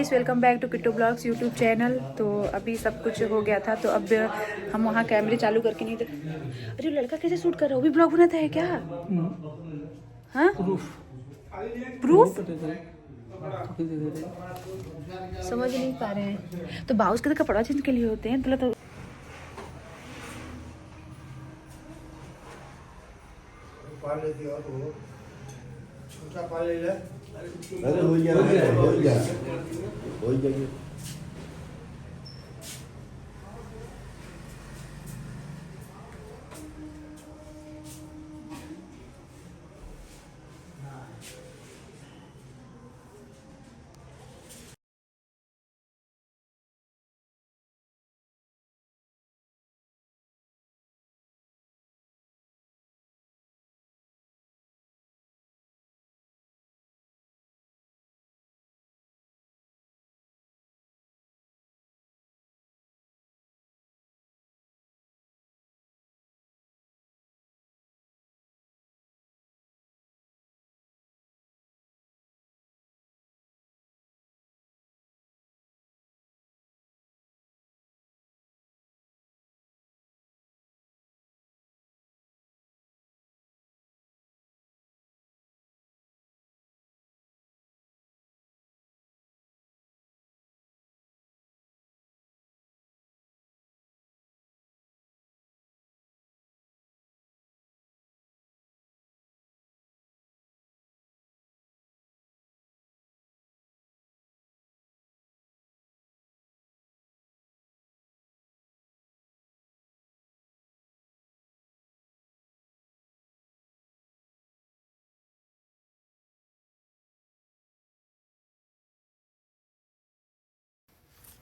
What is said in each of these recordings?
Guys, welcome back to Kittu blogs YouTube channel. तो अभी सब कुछ हो गया था, तो अब हम वहाँ कैमरे चालू करके नहीं देख। अरे लड़का कैसे शूट कर रहा है? वो भी ब्लॉग बनाता है क्या? हाँ, प्रूफ समझ नहीं पा रहे हैं। तो बाउस के तो कपड़ा चेंज के लिए होते हैं तो छोटा पाले ले। अरे हो गया।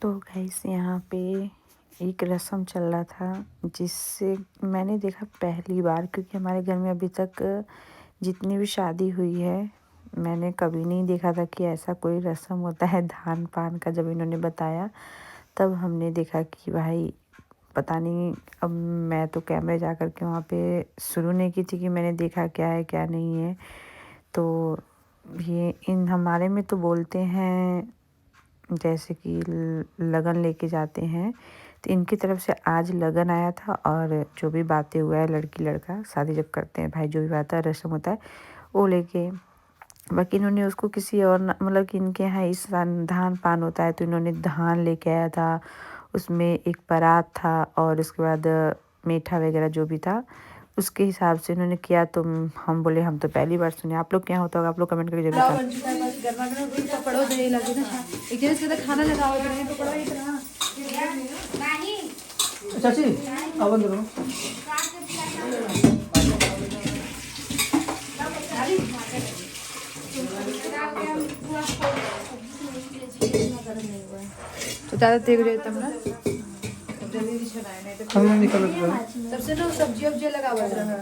तो गाइस यहाँ पे एक रस्म चल रहा था, जिससे मैंने देखा पहली बार, क्योंकि हमारे घर में अभी तक जितनी भी शादी हुई है मैंने कभी नहीं देखा था कि ऐसा कोई रस्म होता है धान पान का। जब इन्होंने बताया तब हमने देखा कि भाई पता नहीं। अब मैं तो कैमरे जा कर के वहाँ पे शुरू नहीं की थी कि मैंने देखा क्या है क्या नहीं है। तो ये इन हमारे में तो बोलते हैं जैसे कि लगन लेके जाते हैं, तो इनकी तरफ से आज लगन आया था। और जो भी बातें हुआ है लड़की लड़का शादी जब करते हैं भाई, जो भी बात है रस्म होता है वो लेके, बाकी इन्होंने उसको किसी और मतलब कि इनके यहाँ इस धान पान होता है तो इन्होंने धान लेके आया था, उसमें एक परात था और उसके बाद मीठा वगैरह जो भी था उसके हिसाब से इन्होंने किया। तो हम बोले हम तो पहली बार सुने, आप लोग क्या होता होगा आप लोग कमेंट करके जरूर बताएं। खाना लगाओ चाची आवन दो तो ज़्यादा तेज रहता ना जल्दी छनाए नहीं तो खाना निकल तब से ना सब्जी वब्जी लगा हुआ रहा।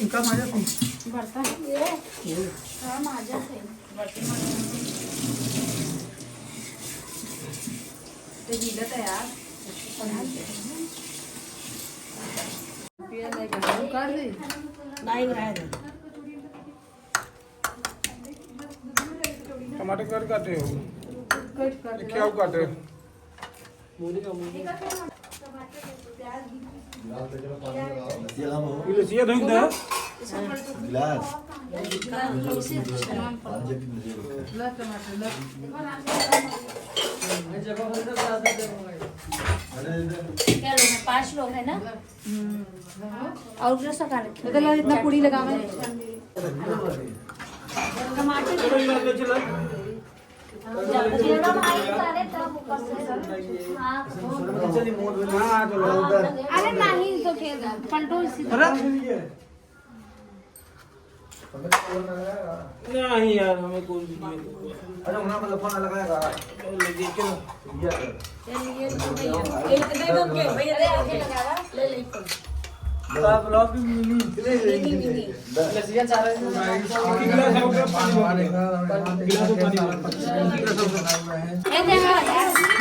इनका माझा बर्तन ते दिलं यार टमाटर कर काटे हो क्या काटे ये ढंग दे गिलास क्या लोग हैं? 5 लोग हैं ना। और उधर सब इतना पूरी लगा टमाटर अरे नहीं तो पलटो नहीं यार हमें कौन अरे उन्होंने मतलब फोन लगाएगा ले ले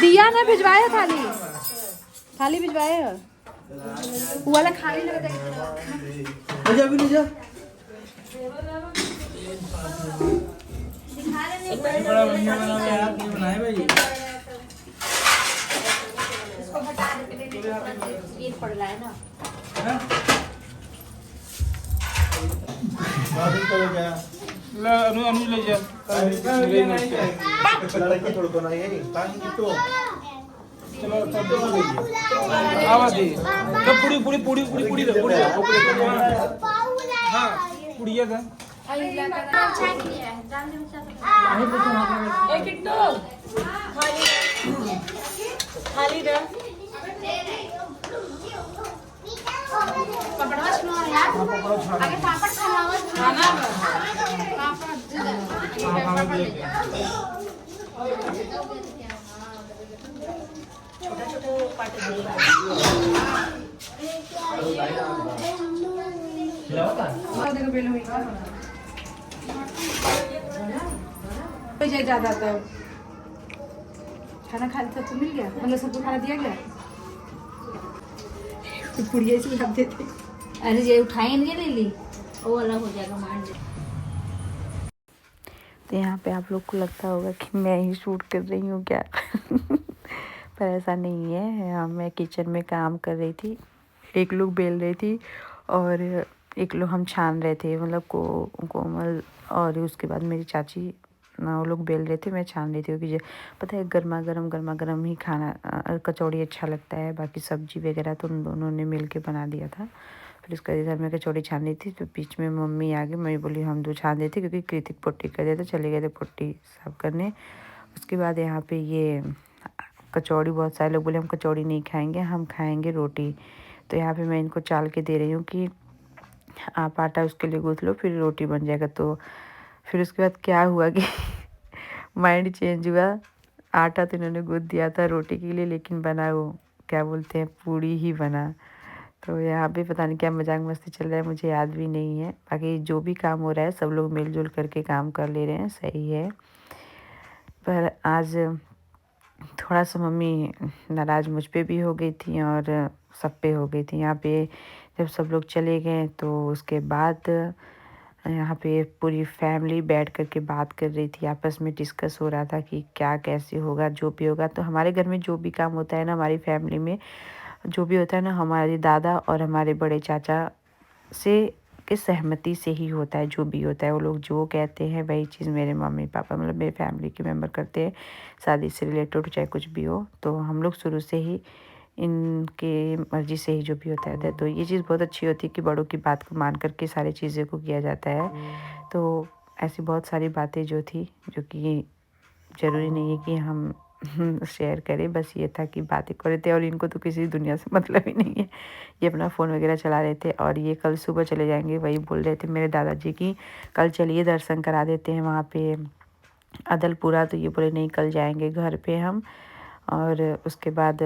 दिया ना भिजवाए थाली थाली भिजवाए वो वाला खाली लगा इसको हटा देते ये पड़ रहा है ना। ले अनु ले जा लड़की थोड़ा ना ये पानी की तो चलो आवाज दे तो पूरी दे हां पुड़िया दे ए किट्टू खाली दे पापड़ छुआ यार आगे पापड़ छुआवा खाना पापड़ छोटा पार्टी ज्यादा था खाना खा लिया तो मिल गया मतलब सबको खाना दिया गया तो पुड़िया से लाते थे। अरे ये उठाएंगे ले ली वो अलग हो जाएगा मान ले। तो यहाँ पे आप लोग को लगता होगा कि मैं ही शूट कर रही हूँ क्या पर ऐसा नहीं है। मैं किचन में काम कर रही थी, एक लोग बेल रही थी और एक लोग हम छान रहे थे, मतलब कोमल और उसके बाद मेरी चाची ना वो लोग बेल रहे थे, मैं छान रही थी। क्योंकि पता है गर्मा गर्म ही खाना कचौड़ी अच्छा लगता है। बाकी सब्जी वगैरह तो उन दोनों ने मिल के बना दिया था। फिर उसका इधर मैं कचौड़ी छान रही थी तो बीच में मम्मी आ गई। मम्मी बोली हम दो छान देते क्योंकि कृतिक पुट्टी कर देते, चले गए थे पुट्टी साफ करने। उसके बाद यहाँ पे ये कचौड़ी, बहुत सारे लोग बोले हम कचौड़ी नहीं खाएंगे, हम खाएंगे रोटी। तो यहाँ पे मैं इनको चाल के दे रही हूँ कि आप आटा उसके लिए गूँथ लो फिर रोटी बन जाएगा। तो फिर उसके बाद क्या हुआ कि माइंड चेंज हुआ। आटा तो इन्होंने गूँथ दिया था रोटी के लिए, लेकिन बना वो क्या बोलते हैं पूड़ी ही बना। तो यहाँ पे पता नहीं क्या मजाक मस्ती चल रहा है, मुझे याद भी नहीं है। बाकी जो भी काम हो रहा है सब लोग मिलजुल करके काम कर ले रहे हैं, सही है। पर आज थोड़ा सा मम्मी नाराज़ मुझ पे भी हो गई थी और सब पे हो गई थी। यहाँ पे जब सब लोग चले गए तो उसके बाद यहाँ पे पूरी फैमिली बैठ कर के बात कर रही थी, आपस में डिस्कस हो रहा था कि क्या कैसे होगा, जो भी होगा। तो हमारे घर में जो भी काम होता है ना, हमारी फैमिली में जो भी होता है ना, हमारे दादा और हमारे बड़े चाचा से के सहमति से ही होता है। जो भी होता है वो लोग जो कहते हैं वही चीज़ मेरे मम्मी पापा मतलब मेरे फैमिली के मेंबर करते हैं, शादी से रिलेटेड हो चाहे कुछ भी हो। तो हम लोग शुरू से ही इनके मर्ज़ी से ही जो भी होता है। तो ये चीज़ बहुत अच्छी होती है कि बड़ों की बात को मान करके सारी चीज़ों को किया जाता है। तो ऐसी बहुत सारी बातें जो थी, जो कि ज़रूरी नहीं है कि हम शेयर करें, बस ये था कि बातें कर रहे थे। और इनको तो किसी दुनिया से मतलब ही नहीं है, ये अपना फ़ोन वगैरह चला रहे थे। और ये कल सुबह चले जाएंगे, वही बोल रहे थे मेरे दादाजी की कल चलिए दर्शन करा देते हैं वहाँ पे अदलपुरा। तो ये बोले नहीं कल जाएंगे घर पे हम। और उसके बाद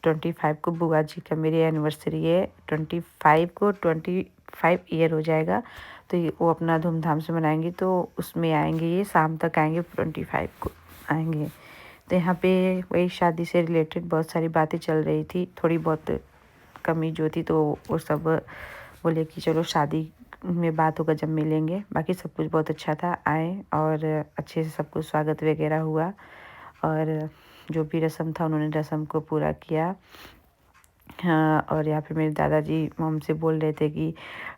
25 को बुआ जी का मेरी एनिवर्सरी है, 25 को 25 ईयर हो जाएगा। तो वो अपना धूमधाम से मनाएंगे, तो उसमें आएंगे, ये शाम तक आएंगे, 25 को आएंगे। तो यहाँ पे वही शादी से रिलेटेड बहुत सारी बातें चल रही थी, थोड़ी बहुत कमी जो थी तो वो सब बोले कि चलो शादी में बात होगा जब मिलेंगे। बाकी सब कुछ बहुत अच्छा था, आए और अच्छे से सबको स्वागत वगैरह हुआ और जो भी रस्म था उन्होंने रस्म को पूरा किया। हाँ, और यहाँ पे मेरे दादाजी हमसे बोल रहे थे कि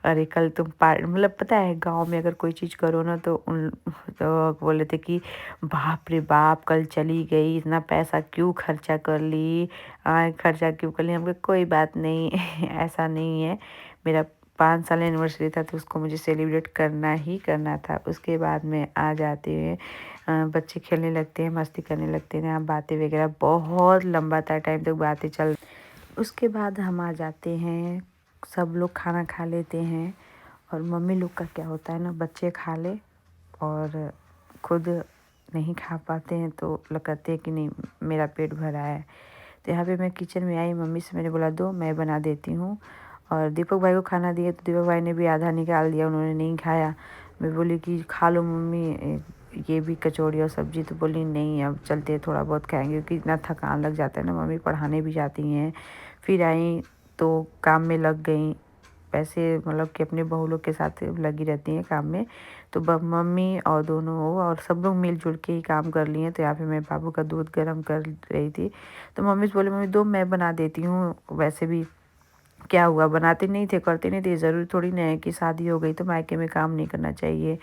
अरे कल तुम मतलब पता है गांव में अगर कोई चीज़ करो ना तो बोल रहे थे कि बाप रे बाप कल चली गई, इतना पैसा क्यों खर्चा कर ली, खर्चा क्यों कर ली। हम कोई बात नहीं ऐसा नहीं है, मेरा 5 साल एनिवर्सरी था तो उसको मुझे सेलिब्रेट करना ही करना था। उसके बाद में आ जाते हैं बच्चे खेलने लगते हैं, मस्ती करने लगते हैं, यहाँ बातें वगैरह बहुत लंबा टाइम तक बातें चल। उसके बाद हम आ जाते हैं, सब लोग खाना खा लेते हैं। और मम्मी लोग का क्या होता है ना, बच्चे खा ले और खुद नहीं खा पाते हैं तो कहते हैं कि नहीं मेरा पेट भरा है। तो यहाँ पे मैं किचन में आई, मम्मी से मैंने बोला दो मैं बना देती हूँ। और दीपक भाई को खाना दिया तो दीपक भाई ने भी आधा निकाल दिया, उन्होंने नहीं खाया। मैं बोली कि खा लो मम्मी ये भी कचौड़ी और सब्जी, तो बोली नहीं अब चलते थोड़ा बहुत खाएंगे, क्योंकि इतना थकान लग जाता है ना। मम्मी पढ़ाने भी जाती हैं, फिर आई तो काम में लग गई। वैसे मतलब कि अपने बहू लोग के साथ लगी रहती हैं काम में, तो मम्मी और दोनों और सब लोग मिलजुल के ही काम कर लिए। तो यहाँ पे मैं बाबू का दूध गर्म कर रही थी, तो मम्मी से बोले मम्मी दो मैं बना देती हूँ, वैसे भी क्या हुआ बनाते नहीं थे करते नहीं थे, ज़रूरी थोड़ी ना है कि शादी हो गई तो मायके में काम नहीं करना चाहिए।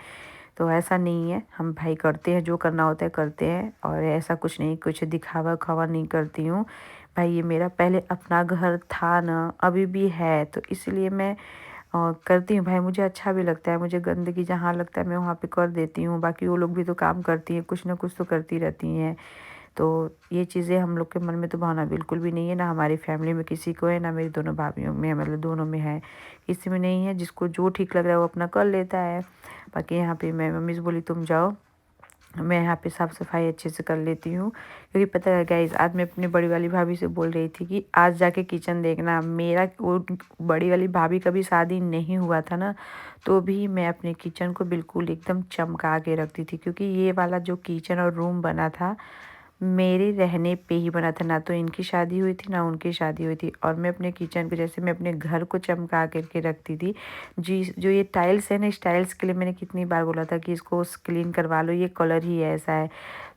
तो ऐसा नहीं है, हम भाई करते हैं, जो करना होता है करते हैं, और ऐसा कुछ नहीं कुछ दिखावा खावा नहीं करती हूँ भाई। ये मेरा पहले अपना घर था ना, अभी भी है, तो इसलिए मैं करती हूँ भाई। मुझे अच्छा भी लगता है, मुझे गंदगी जहाँ लगता है मैं वहाँ पे कर देती हूँ। बाकी वो लोग भी तो काम करती हैं, कुछ ना कुछ तो करती रहती हैं। तो ये चीज़ें हम लोग के मन में तो भावना बिल्कुल भी नहीं है, ना हमारी फैमिली में किसी को है, ना मेरी दोनों भाभियों में, मतलब दोनों में है, किसी में नहीं है। जिसको जो ठीक लग रहा है वो अपना कर लेता है। बाकी यहाँ पे मैं मम्मी से बोली तुम जाओ, मैं यहाँ पे साफ़ सफाई अच्छे से कर लेती हूँ। क्योंकि पता है गाइस, आज मैं अपनी बड़ी वाली भाभी से बोल रही थी कि आज जाके किचन देखना। मेरा वो बड़ी वाली भाभी का भी शादी नहीं हुआ था ना, तो भी मैं अपने किचन को बिल्कुल एकदम चमका के रखती थी। क्योंकि ये वाला जो किचन और रूम बना था मेरे रहने पे ही बना था, ना तो इनकी शादी हुई थी ना उनकी शादी हुई थी। और मैं अपने किचन को जैसे मैं अपने घर को चमका करके रखती थी। जी जो ये टाइल्स है ना, इस टाइल्स के लिए मैंने कितनी बार बोला था कि इसको क्लीन करवा लो, ये कलर ही ऐसा है।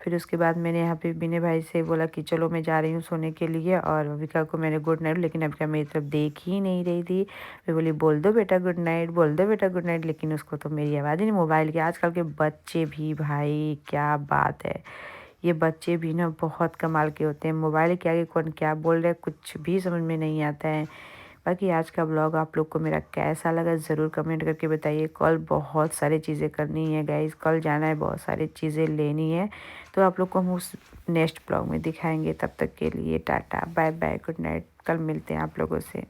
फिर उसके बाद मैंने यहाँ पे बिने भाई से बोला कि चलो मैं जा रही हूँ सोने के लिए, और अविका को मैंने गुड नाइट, लेकिन अविका मेरी तरफ देख ही नहीं रही थी। मैं बोली बोल दो बेटा गुड नाइट, बोल दो बेटा गुड नाइट, लेकिन उसको तो मेरी आवाज़ ही नहीं। मोबाइल के आजकल के बच्चे भी भाई क्या बात है, ये बच्चे भी ना बहुत कमाल के होते हैं। मोबाइल के आगे कौन क्या बोल रहा है कुछ भी समझ में नहीं आता है। बाकी आज का ब्लॉग आप लोग को मेरा कैसा लगा ज़रूर कमेंट करके बताइए। कल बहुत सारी चीज़ें करनी है गाइस, कल जाना है, बहुत सारी चीज़ें लेनी है, तो आप लोग को हम उस नेक्स्ट ब्लॉग में दिखाएंगे। तब तक के लिए tata bye bye good night, कल मिलते हैं आप लोगों से।